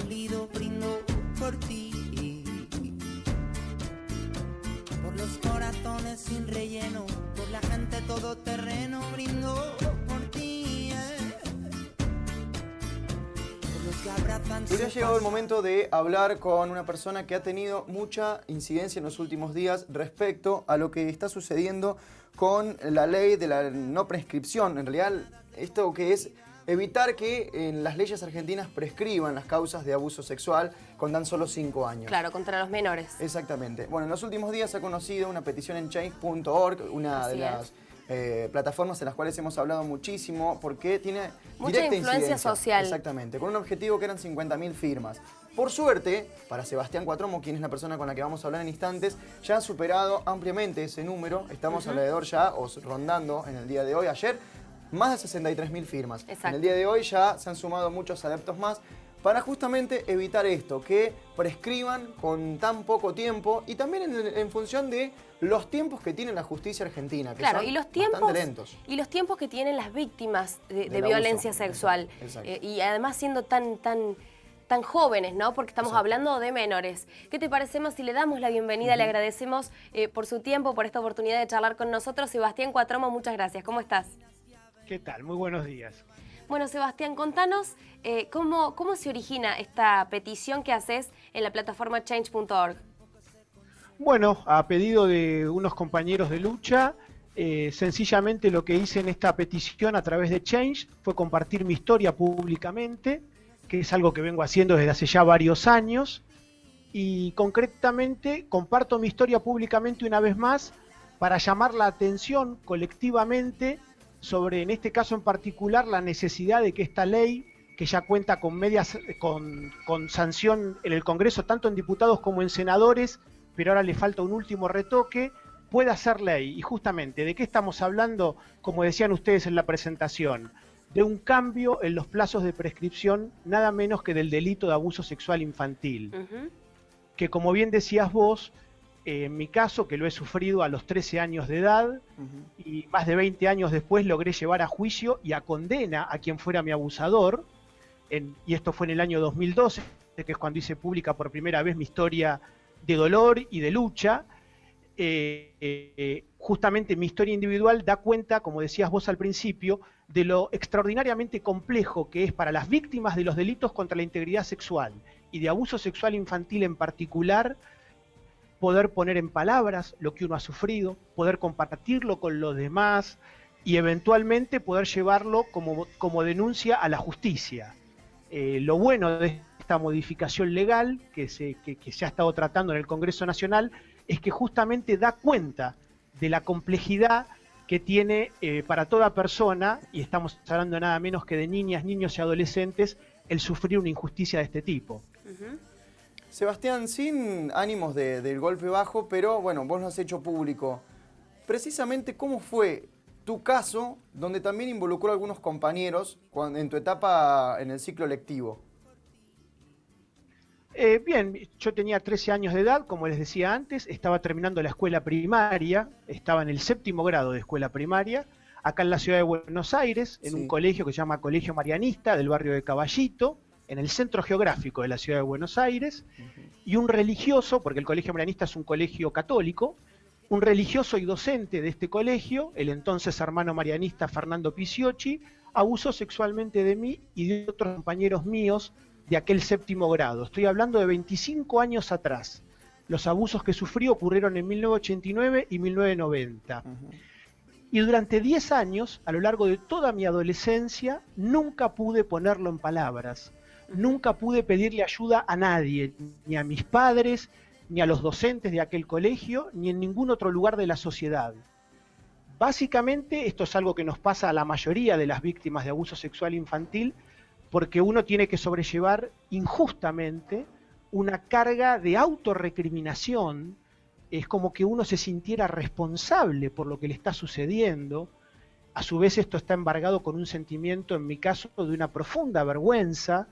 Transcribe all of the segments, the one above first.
dolido, brindo por ti. Por los corazones sin relleno, por la gente todoterreno, brindo por ti. Por los que abrazan. Hoy ha llegado el momento de hablar con una persona que ha tenido mucha incidencia en los últimos días respecto a lo que está sucediendo con la ley de la no prescripción. En realidad, esto que es evitar que en las leyes argentinas prescriban las causas de abuso sexual con tan solo 5 años. Claro, contra los menores. Exactamente. Bueno, en los últimos días se ha conocido una petición en change.org, una de las plataformas en las cuales hemos hablado muchísimo, porque tiene mucha directa influencia incidencia social. Exactamente, con un objetivo que eran 50.000 firmas. Por suerte, para Sebastián Cuatromo, quien es la persona con la que vamos a hablar en instantes, ya ha superado ampliamente ese número. Estamos alrededor ya, o rondando en el día de hoy, ayer, más de 63.000 firmas. Exacto. En el día de hoy ya se han sumado muchos adeptos más para justamente evitar esto, que prescriban con tan poco tiempo y también en función de los tiempos que tiene la justicia argentina, que claro, son y los bastante lentos. Y los tiempos que tienen las víctimas de Del violencia abuso. sexual. Exacto. Y además siendo tan jóvenes, ¿no? Porque estamos hablando de menores. ¿Qué te parece más si le damos la bienvenida? Le agradecemos por su tiempo, por esta oportunidad de charlar con nosotros. Sebastián Cuatromo, muchas gracias. ¿Cómo estás? ¿Qué tal? Muy buenos días. Bueno, Sebastián, contanos cómo se origina esta petición que haces en la plataforma change.org. Bueno, a pedido de unos compañeros de lucha, sencillamente lo que hice en esta petición a través de Change fue compartir mi historia públicamente, que es algo que vengo haciendo desde hace ya varios años, y concretamente comparto mi historia públicamente una vez más para llamar la atención colectivamente sobre, en este caso en particular, la necesidad de que esta ley, que ya cuenta con sanción en el Congreso, tanto en diputados como en senadores, pero ahora le falta un último retoque, pueda ser ley. Y justamente, ¿de qué estamos hablando? Como decían ustedes en la presentación, de un cambio en los plazos de prescripción, nada menos que del delito de abuso sexual infantil. Que como bien decías vos, en mi caso, que lo he sufrido a los 13 años de edad, y más de 20 años después logré llevar a juicio y a condena a quien fuera mi abusador, y esto fue en el año 2012, que es cuando hice pública por primera vez mi historia de dolor y de lucha. Justamente mi historia individual da cuenta, como decías vos al principio, de lo extraordinariamente complejo que es para las víctimas de los delitos contra la integridad sexual y de abuso sexual infantil en particular, poder poner en palabras lo que uno ha sufrido, poder compartirlo con los demás y eventualmente poder llevarlo como denuncia a la justicia. Lo bueno de esta modificación legal que se ha estado tratando en el Congreso Nacional es que justamente da cuenta de la complejidad que tiene para toda persona, y estamos hablando nada menos que de niñas, niños y adolescentes, el sufrir una injusticia de este tipo. Sebastián, sin ánimos del golpe bajo, pero bueno, vos lo has hecho público. Precisamente, ¿cómo fue tu caso, donde también involucró a algunos compañeros en tu etapa en el ciclo lectivo? Bien, yo tenía 13 años de edad, como les decía antes, estaba terminando la escuela primaria, estaba en el 7º grado de escuela primaria, acá en la ciudad de Buenos Aires, en un colegio que se llama Colegio Marianista, del barrio de Caballito, en el centro geográfico de la ciudad de Buenos Aires, y un religioso, porque el Colegio Marianista es un colegio católico, un religioso y docente de este colegio, el entonces hermano marianista Fernando Pisiocchi, abusó sexualmente de mí y de otros compañeros míos de aquel 7º grado. Estoy hablando de 25 años atrás. Los abusos que sufrí ocurrieron en 1989 y 1990. Y durante 10 años, a lo largo de toda mi adolescencia, nunca pude ponerlo en palabras. Nunca pude pedirle ayuda a nadie, ni a mis padres, ni a los docentes de aquel colegio, ni en ningún otro lugar de la sociedad. Básicamente, esto es algo que nos pasa a la mayoría de las víctimas de abuso sexual infantil, porque uno tiene que sobrellevar injustamente una carga de autorrecriminación. Es como que uno se sintiera responsable por lo que le está sucediendo. A su vez esto está embargado con un sentimiento, en mi caso, de una profunda vergüenza,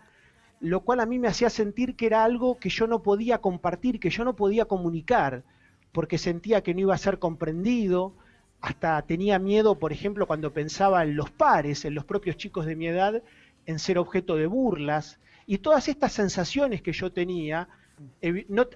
lo cual a mí me hacía sentir que era algo que yo no podía compartir, que yo no podía comunicar, porque sentía que no iba a ser comprendido. Hasta tenía miedo, por ejemplo, cuando pensaba en los pares, en los propios chicos de mi edad, en ser objeto de burlas, Y todas estas sensaciones que yo tenía,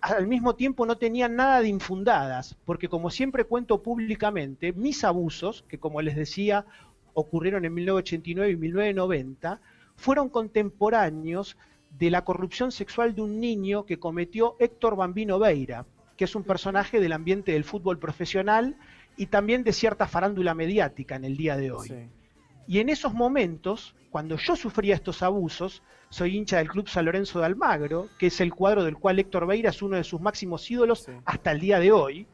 al mismo tiempo no tenían nada de infundadas, porque como siempre cuento públicamente, mis abusos, que como les decía, ocurrieron en 1989 y 1990, fueron contemporáneos de la corrupción sexual de un niño que cometió Héctor Bambino Veira, que es un personaje del ambiente del fútbol profesional y también de cierta farándula mediática en el día de hoy. Sí. Y en esos momentos, cuando yo sufría estos abusos, soy hincha del Club San Lorenzo de Almagro, que es el cuadro del cual Héctor Veira es uno de sus máximos ídolos hasta el día de hoy.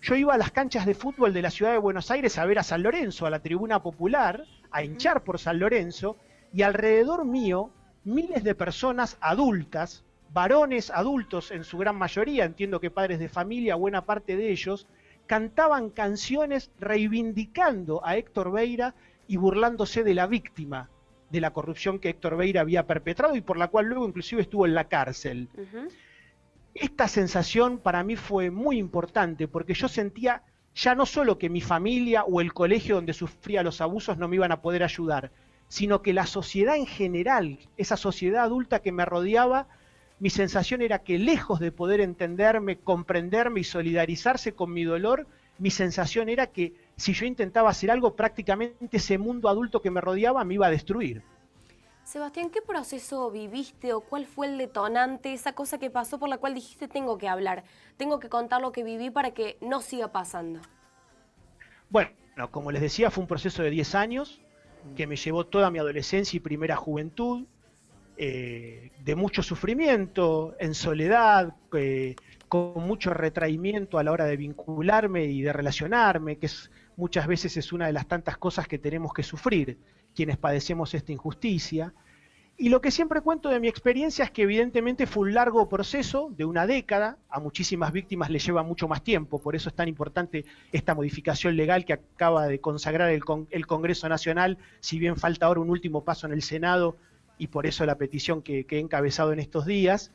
Yo iba a las canchas de fútbol de la ciudad de Buenos Aires a ver a San Lorenzo, a la tribuna popular, a hinchar por San Lorenzo, y alrededor mío, miles de personas adultas, varones adultos en su gran mayoría, entiendo que padres de familia, buena parte de ellos, cantaban canciones reivindicando a Héctor Veira y burlándose de la víctima de la corrupción que Héctor Veira había perpetrado y por la cual luego inclusive estuvo en la cárcel. Esta sensación para mí fue muy importante porque yo sentía ya no solo que mi familia o el colegio donde sufría los abusos no me iban a poder ayudar, sino que la sociedad en general, esa sociedad adulta que me rodeaba, mi sensación era que lejos de poder entenderme, comprenderme y solidarizarse con mi dolor, mi sensación era que si yo intentaba hacer algo, prácticamente ese mundo adulto que me rodeaba me iba a destruir. Sebastián, ¿qué proceso viviste o cuál fue el detonante, esa cosa que pasó por la cual dijiste tengo que hablar, tengo que contar lo que viví para que no siga pasando? Bueno, como les decía, fue un proceso de 10 años que me llevó toda mi adolescencia y primera juventud, de mucho sufrimiento, en soledad, con mucho retraimiento a la hora de vincularme y de relacionarme, que muchas veces es una de las tantas cosas que tenemos que sufrir quienes padecemos esta injusticia. Y lo que siempre cuento de mi experiencia es que evidentemente fue un largo proceso de una década, a muchísimas víctimas les lleva mucho más tiempo, por eso es tan importante esta modificación legal que acaba de consagrar el Congreso Nacional, si bien falta ahora un último paso en el Senado, y por eso la petición que he encabezado en estos días.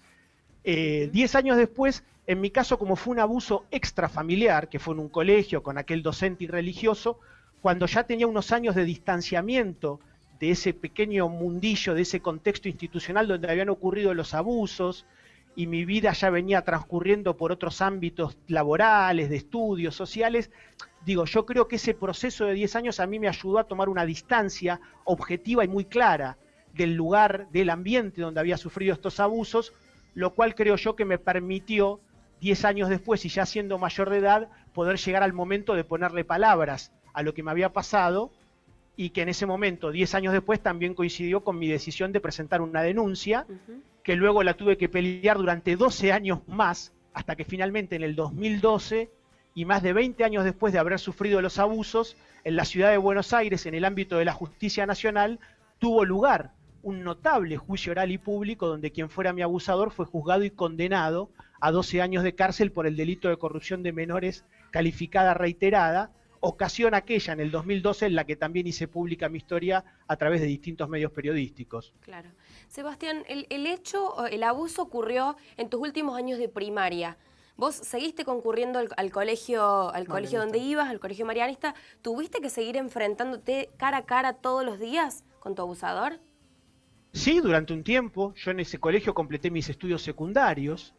10 años después, en mi caso, como fue un abuso extrafamiliar, que fue en un colegio con aquel docente irreligioso, cuando ya tenía unos años de distanciamiento de ese pequeño mundillo, de ese contexto institucional donde habían ocurrido los abusos, y mi vida ya venía transcurriendo por otros ámbitos laborales, de estudios, sociales, digo, yo creo que ese proceso de 10 años a mí me ayudó a tomar una distancia objetiva y muy clara del lugar, del ambiente donde había sufrido estos abusos, lo cual creo yo que me permitió, 10 años después y ya siendo mayor de edad, poder llegar al momento de ponerle palabras a lo que me había pasado, y que en ese momento, 10 años después, también coincidió con mi decisión de presentar una denuncia, que luego la tuve que pelear durante 12 años más, hasta que finalmente en el 2012, y más de 20 años después de haber sufrido los abusos, en la ciudad de Buenos Aires, en el ámbito de la justicia nacional, tuvo lugar un notable juicio oral y público donde quien fuera mi abusador fue juzgado y condenado a 12 años de cárcel por el delito de corrupción de menores calificada reiterada, ocasión aquella en el 2012 en la que también hice pública mi historia a través de distintos medios periodísticos. Claro. Sebastián, el abuso ocurrió en tus últimos años de primaria. ¿Vos seguiste concurriendo al colegio donde ibas, al colegio marianista? ¿Tuviste que seguir enfrentándote cara a cara todos los días con tu abusador? Sí, durante un tiempo. Yo en ese colegio completé mis estudios secundarios.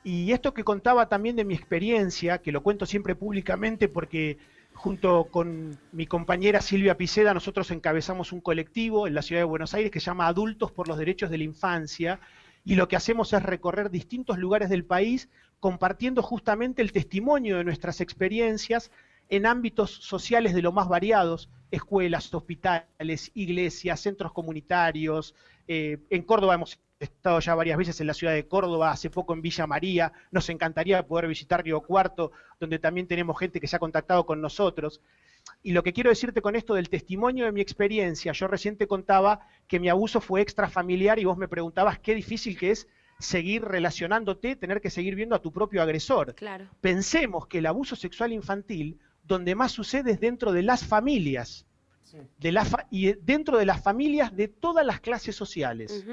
Y esto que contaba también de mi experiencia, que lo cuento siempre públicamente porque junto con mi compañera Silvia Piceda nosotros encabezamos un colectivo en la ciudad de Buenos Aires que se llama Adultos por los Derechos de la Infancia, y lo que hacemos es recorrer distintos lugares del país compartiendo justamente el testimonio de nuestras experiencias en ámbitos sociales de lo más variados, escuelas, hospitales, iglesias, centros comunitarios. En Córdoba hemos estado ya varias veces en la ciudad de Córdoba, hace poco en Villa María, nos encantaría poder visitar Río Cuarto, donde también tenemos gente que se ha contactado con nosotros. Y lo que quiero decirte con esto del testimonio de mi experiencia, yo recién te contaba que mi abuso fue extrafamiliar y vos me preguntabas qué difícil que es seguir relacionándote, tener que seguir viendo a tu propio agresor. Claro. Pensemos que el abuso sexual infantil, donde más sucede es dentro de las familias, y dentro de las familias de todas las clases sociales.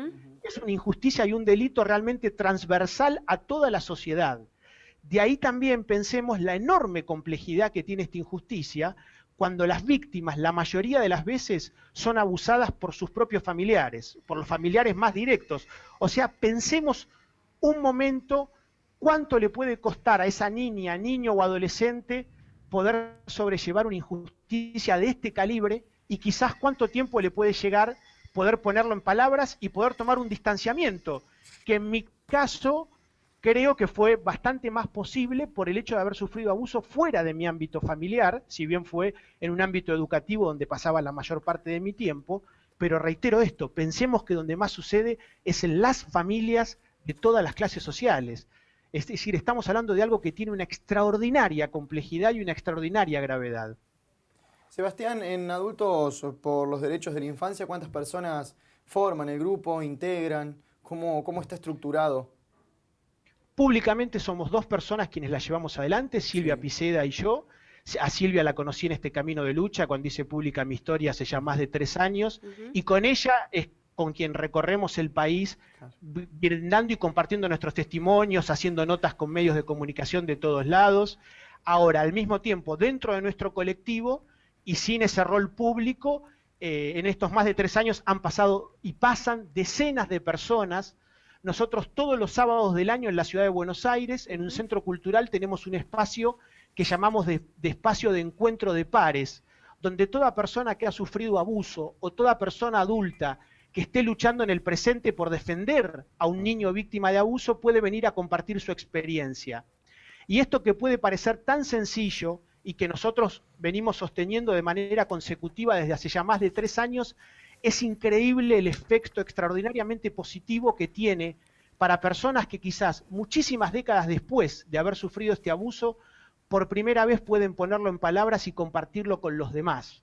Es una injusticia y un delito realmente transversal a toda la sociedad. De ahí también pensemos la enorme complejidad que tiene esta injusticia, cuando las víctimas, la mayoría de las veces, son abusadas por sus propios familiares, por los familiares más directos. O sea, pensemos un momento cuánto le puede costar a esa niña, niño o adolescente poder sobrellevar una injusticia de este calibre, y quizás cuánto tiempo le puede llegar poder ponerlo en palabras y poder tomar un distanciamiento, que en mi caso creo que fue bastante más posible por el hecho de haber sufrido abuso fuera de mi ámbito familiar, si bien fue en un ámbito educativo donde pasaba la mayor parte de mi tiempo, pero reitero esto, pensemos que donde más sucede es en las familias de todas las clases sociales. Es decir, estamos hablando de algo que tiene una extraordinaria complejidad y una extraordinaria gravedad. Sebastián, en Adultos por los Derechos de la Infancia, ¿cuántas personas forman el grupo, integran? ¿Cómo está estructurado? Públicamente somos 2 personas quienes la llevamos adelante, Silvia Piceda y yo. A Silvia la conocí en este camino de lucha, cuando hice pública mi historia hace ya más de 3 años, y con ella es con quien recorremos el país, brindando y compartiendo nuestros testimonios, haciendo notas con medios de comunicación de todos lados. Ahora, al mismo tiempo, dentro de nuestro colectivo, y sin ese rol público, en estos más de 3 años han pasado y pasan decenas de personas. Nosotros todos los sábados del año en la ciudad de Buenos Aires, en un centro cultural, tenemos un espacio que llamamos de espacio de encuentro de pares, donde toda persona que ha sufrido abuso o toda persona adulta que esté luchando en el presente por defender a un niño víctima de abuso puede venir a compartir su experiencia. Y esto que puede parecer tan sencillo y que nosotros venimos sosteniendo de manera consecutiva desde hace ya más de 3 años, es increíble el efecto extraordinariamente positivo que tiene para personas que quizás muchísimas décadas después de haber sufrido este abuso, por primera vez pueden ponerlo en palabras y compartirlo con los demás.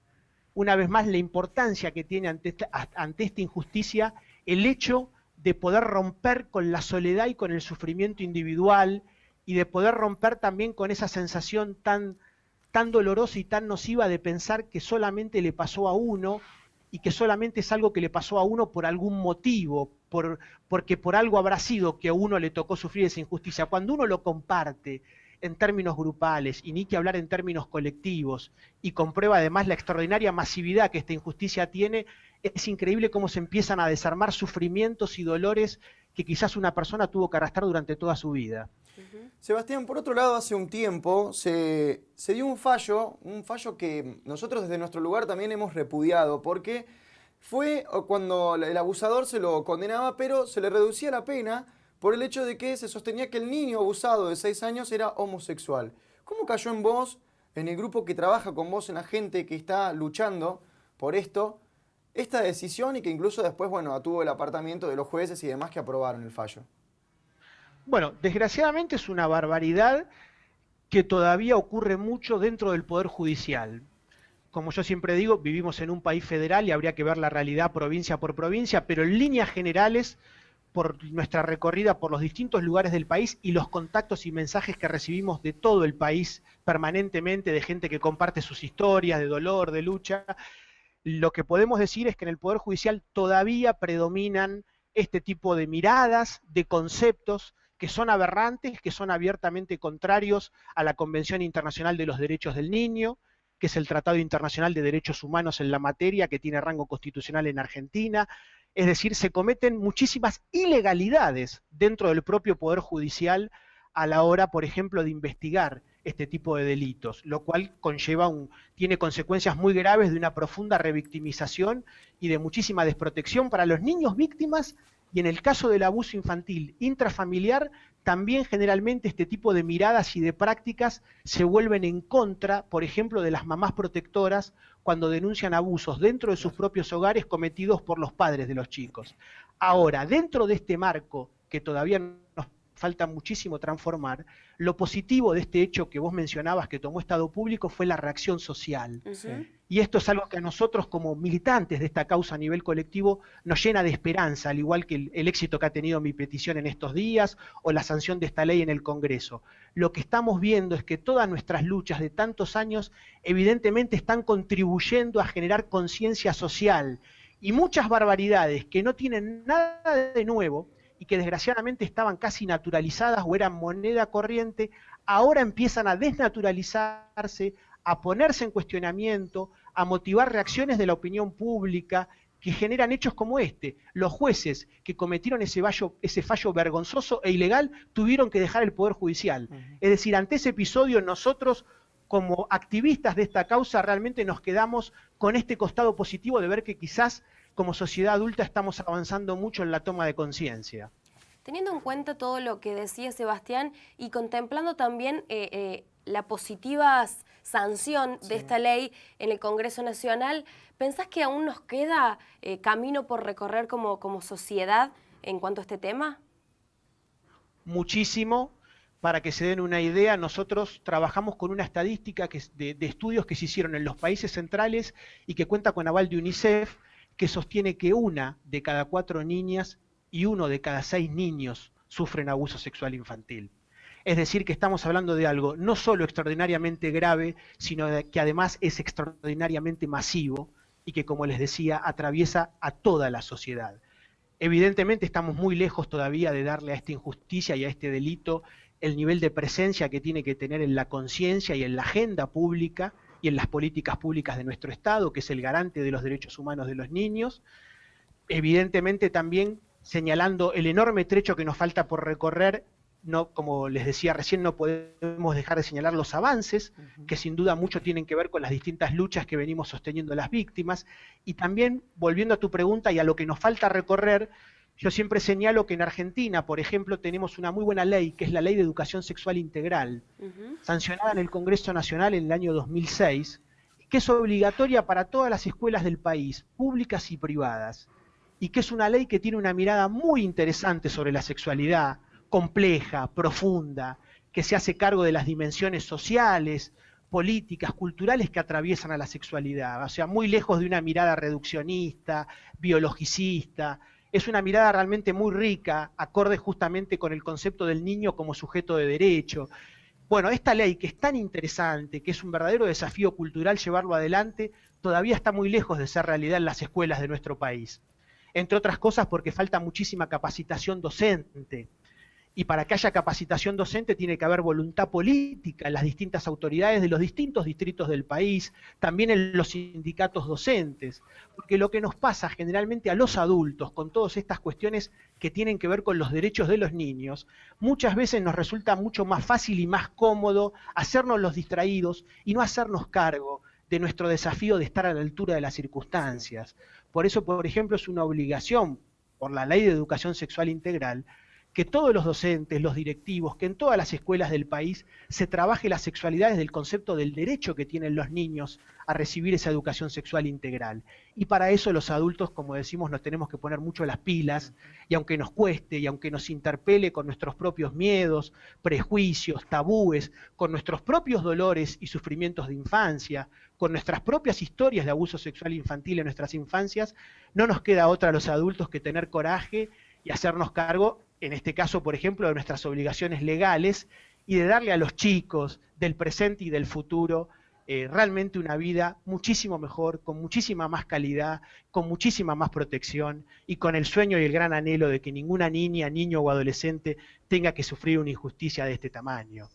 Una vez más, la importancia que tiene ante esta injusticia el hecho de poder romper con la soledad y con el sufrimiento individual, y de poder romper también con esa sensación tan dolorosa y tan nociva de pensar que solamente le pasó a uno, y que solamente es algo que le pasó a uno por algún motivo, porque por algo habrá sido que a uno le tocó sufrir esa injusticia. Cuando uno lo comparte en términos grupales, y ni que hablar en términos colectivos, y comprueba además la extraordinaria masividad que esta injusticia tiene, es increíble cómo se empiezan a desarmar sufrimientos y dolores que quizás una persona tuvo que arrastrar durante toda su vida. Sebastián, por otro lado, hace un tiempo se dio un fallo que nosotros desde nuestro lugar también hemos repudiado, porque fue cuando el abusador se lo condenaba, pero se le reducía la pena por el hecho de que se sostenía que el niño abusado de 6 años era homosexual. ¿Cómo cayó en vos, en el grupo que trabaja con vos, en la gente que está luchando por esto, esta decisión, y que incluso después, bueno, tuvo el apartamiento de los jueces y demás que aprobaron el fallo? Bueno, desgraciadamente es una barbaridad que todavía ocurre mucho dentro del Poder Judicial. Como yo siempre digo, vivimos en un país federal y habría que ver la realidad provincia por provincia, pero en líneas generales, por nuestra recorrida por los distintos lugares del país y los contactos y mensajes que recibimos de todo el país permanentemente, de gente que comparte sus historias de dolor, de lucha, lo que podemos decir es que en el Poder Judicial todavía predominan este tipo de miradas, de conceptos, que son aberrantes, que son abiertamente contrarios a la Convención Internacional de los Derechos del Niño, que es el Tratado Internacional de Derechos Humanos en la materia, que tiene rango constitucional en Argentina. Es decir, se cometen muchísimas ilegalidades dentro del propio Poder Judicial a la hora, por ejemplo, de investigar este tipo de delitos, lo cual tiene consecuencias muy graves de una profunda revictimización y de muchísima desprotección para los niños víctimas. Y en el caso del abuso infantil intrafamiliar, también generalmente este tipo de miradas y de prácticas se vuelven en contra, por ejemplo, de las mamás protectoras cuando denuncian abusos dentro de sus propios hogares cometidos por los padres de los chicos. Ahora, dentro de este marco, que todavía nos falta muchísimo transformar, lo positivo de este hecho que vos mencionabas que tomó Estado Público fue la reacción social. Y esto es algo que a nosotros como militantes de esta causa a nivel colectivo nos llena de esperanza, al igual que el éxito que ha tenido mi petición en estos días o la sanción de esta ley en el Congreso. Lo que estamos viendo es que todas nuestras luchas de tantos años evidentemente están contribuyendo a generar conciencia social, y muchas barbaridades que no tienen nada de nuevo y que desgraciadamente estaban casi naturalizadas o eran moneda corriente, ahora empiezan a desnaturalizarse, a ponerse en cuestionamiento, a motivar reacciones de la opinión pública que generan hechos como este. Los jueces que cometieron ese fallo vergonzoso e ilegal tuvieron que dejar el Poder Judicial. Es decir, ante ese episodio nosotros, como activistas de esta causa, realmente nos quedamos con este costado positivo de ver que quizás como sociedad adulta estamos avanzando mucho en la toma de conciencia. Teniendo en cuenta todo lo que decía Sebastián y contemplando también la positiva sanción de esta ley en el Congreso Nacional, ¿pensás que aún nos queda camino por recorrer como sociedad en cuanto a este tema? Muchísimo. Para que se den una idea, nosotros trabajamos con una estadística de estudios que se hicieron en los países centrales y que cuenta con aval de UNICEF, que sostiene que 1 de cada 4 niñas y 1 de cada 6 niños sufren abuso sexual infantil. Es decir, que estamos hablando de algo no solo extraordinariamente grave, sino que además es extraordinariamente masivo y que, como les decía, atraviesa a toda la sociedad. Evidentemente estamos muy lejos todavía de darle a esta injusticia y a este delito el nivel de presencia que tiene que tener en la conciencia y en la agenda pública y en las políticas públicas de nuestro Estado, que es el garante de los derechos humanos de los niños. Evidentemente también señalando el enorme trecho que nos falta por recorrer, no, como les decía recién, no podemos dejar de señalar los avances, que sin duda mucho tienen que ver con las distintas luchas que venimos sosteniendo las víctimas, y también, volviendo a tu pregunta y a lo que nos falta recorrer, yo siempre señalo que en Argentina, por ejemplo, tenemos una muy buena ley, que es la Ley de Educación Sexual Integral, sancionada en el Congreso Nacional en el año 2006, que es obligatoria para todas las escuelas del país, públicas y privadas, y que es una ley que tiene una mirada muy interesante sobre la sexualidad, compleja, profunda, que se hace cargo de las dimensiones sociales, políticas, culturales que atraviesan a la sexualidad, o sea, muy lejos de una mirada reduccionista, biologicista. Es una mirada realmente muy rica, acorde justamente con el concepto del niño como sujeto de derecho. Bueno, esta ley que es tan interesante, que es un verdadero desafío cultural llevarlo adelante, todavía está muy lejos de ser realidad en las escuelas de nuestro país. Entre otras cosas porque falta muchísima capacitación docente. Y para que haya capacitación docente tiene que haber voluntad política en las distintas autoridades de los distintos distritos del país, también en los sindicatos docentes, porque lo que nos pasa generalmente a los adultos con todas estas cuestiones que tienen que ver con los derechos de los niños, muchas veces nos resulta mucho más fácil y más cómodo hacernos los distraídos y no hacernos cargo de nuestro desafío de estar a la altura de las circunstancias. Por eso, por ejemplo, es una obligación por la Ley de Educación Sexual Integral que todos los docentes, los directivos, que en todas las escuelas del país se trabaje la sexualidad desde el concepto del derecho que tienen los niños a recibir esa educación sexual integral. Y para eso los adultos, como decimos, nos tenemos que poner mucho las pilas, y aunque nos cueste, y aunque nos interpele con nuestros propios miedos, prejuicios, tabúes, con nuestros propios dolores y sufrimientos de infancia, con nuestras propias historias de abuso sexual infantil en nuestras infancias, no nos queda otra a los adultos que tener coraje y hacernos cargo, en este caso, por ejemplo, de nuestras obligaciones legales y de darle a los chicos del presente y del futuro realmente una vida muchísimo mejor, con muchísima más calidad, con muchísima más protección y con el sueño y el gran anhelo de que ninguna niña, niño o adolescente tenga que sufrir una injusticia de este tamaño.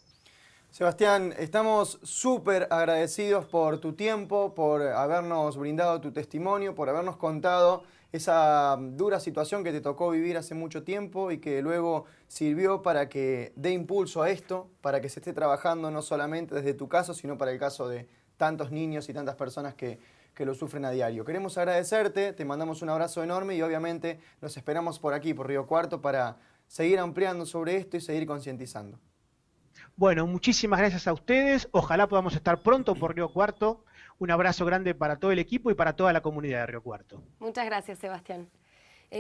Sebastián, estamos súper agradecidos por tu tiempo, por habernos brindado tu testimonio, por habernos contado esa dura situación que te tocó vivir hace mucho tiempo y que luego sirvió para que dé impulso a esto, para que se esté trabajando no solamente desde tu caso, sino para el caso de tantos niños y tantas personas que lo sufren a diario. Queremos agradecerte, te mandamos un abrazo enorme y obviamente los esperamos por aquí, por Río Cuarto, para seguir ampliando sobre esto y seguir concientizando. Bueno, muchísimas gracias a ustedes, ojalá podamos estar pronto por Río Cuarto. Un abrazo grande para todo el equipo y para toda la comunidad de Río Cuarto. Muchas gracias, Sebastián.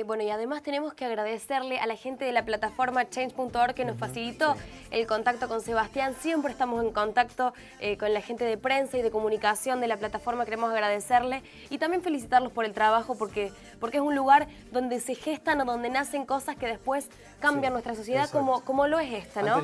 Bueno, y además tenemos que agradecerle a la gente de la plataforma Change.org que nos facilitó el contacto con Sebastián. Siempre estamos en contacto con la gente de prensa y de comunicación de la plataforma. Queremos agradecerle y también felicitarlos por el trabajo porque es un lugar donde se gestan o donde nacen cosas que después cambian nuestra sociedad como lo es esta, ¿no?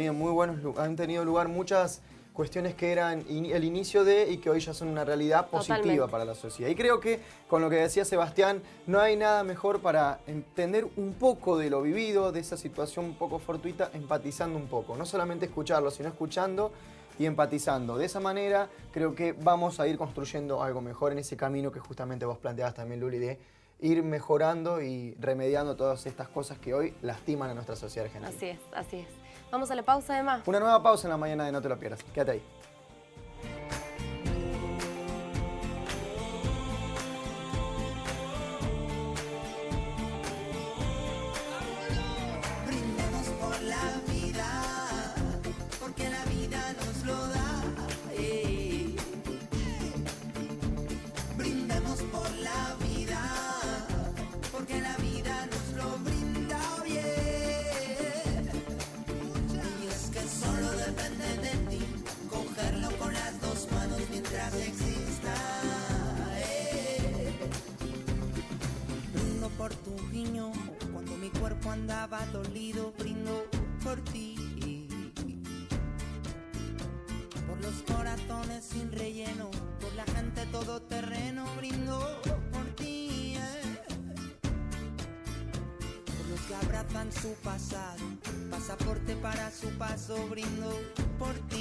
Han tenido lugar muchas cuestiones que eran el inicio de y que hoy ya son una realidad positiva Totalmente para la sociedad. Y creo que con lo que decía Sebastián, no hay nada mejor para entender un poco de lo vivido, de esa situación un poco fortuita, empatizando un poco. No solamente escucharlo, sino escuchando y empatizando. De esa manera creo que vamos a ir construyendo algo mejor en ese camino que justamente vos planteabas también, Luli, de ir mejorando y remediando todas estas cosas que hoy lastiman a nuestra sociedad argentina. Así es, así es. Vamos a la pausa, Emma. Una nueva pausa en la mañana de No Te Lo Pierdas. Quédate ahí. Brindemos por la vida, porque la vida nos lo da. Brindemos por la vida, porque la vida nos lo brinda bien. Y es que solo depende de ti, cogerlo con las dos manos mientras exista. Brindo por tu guiño, cuando mi cuerpo andaba dolido, brindo por ti. Por los corazones sin relleno, por la gente todoterreno, brindo por ti. Por los que abrazan su pasado, pasaporte para su paso, brindo por ti.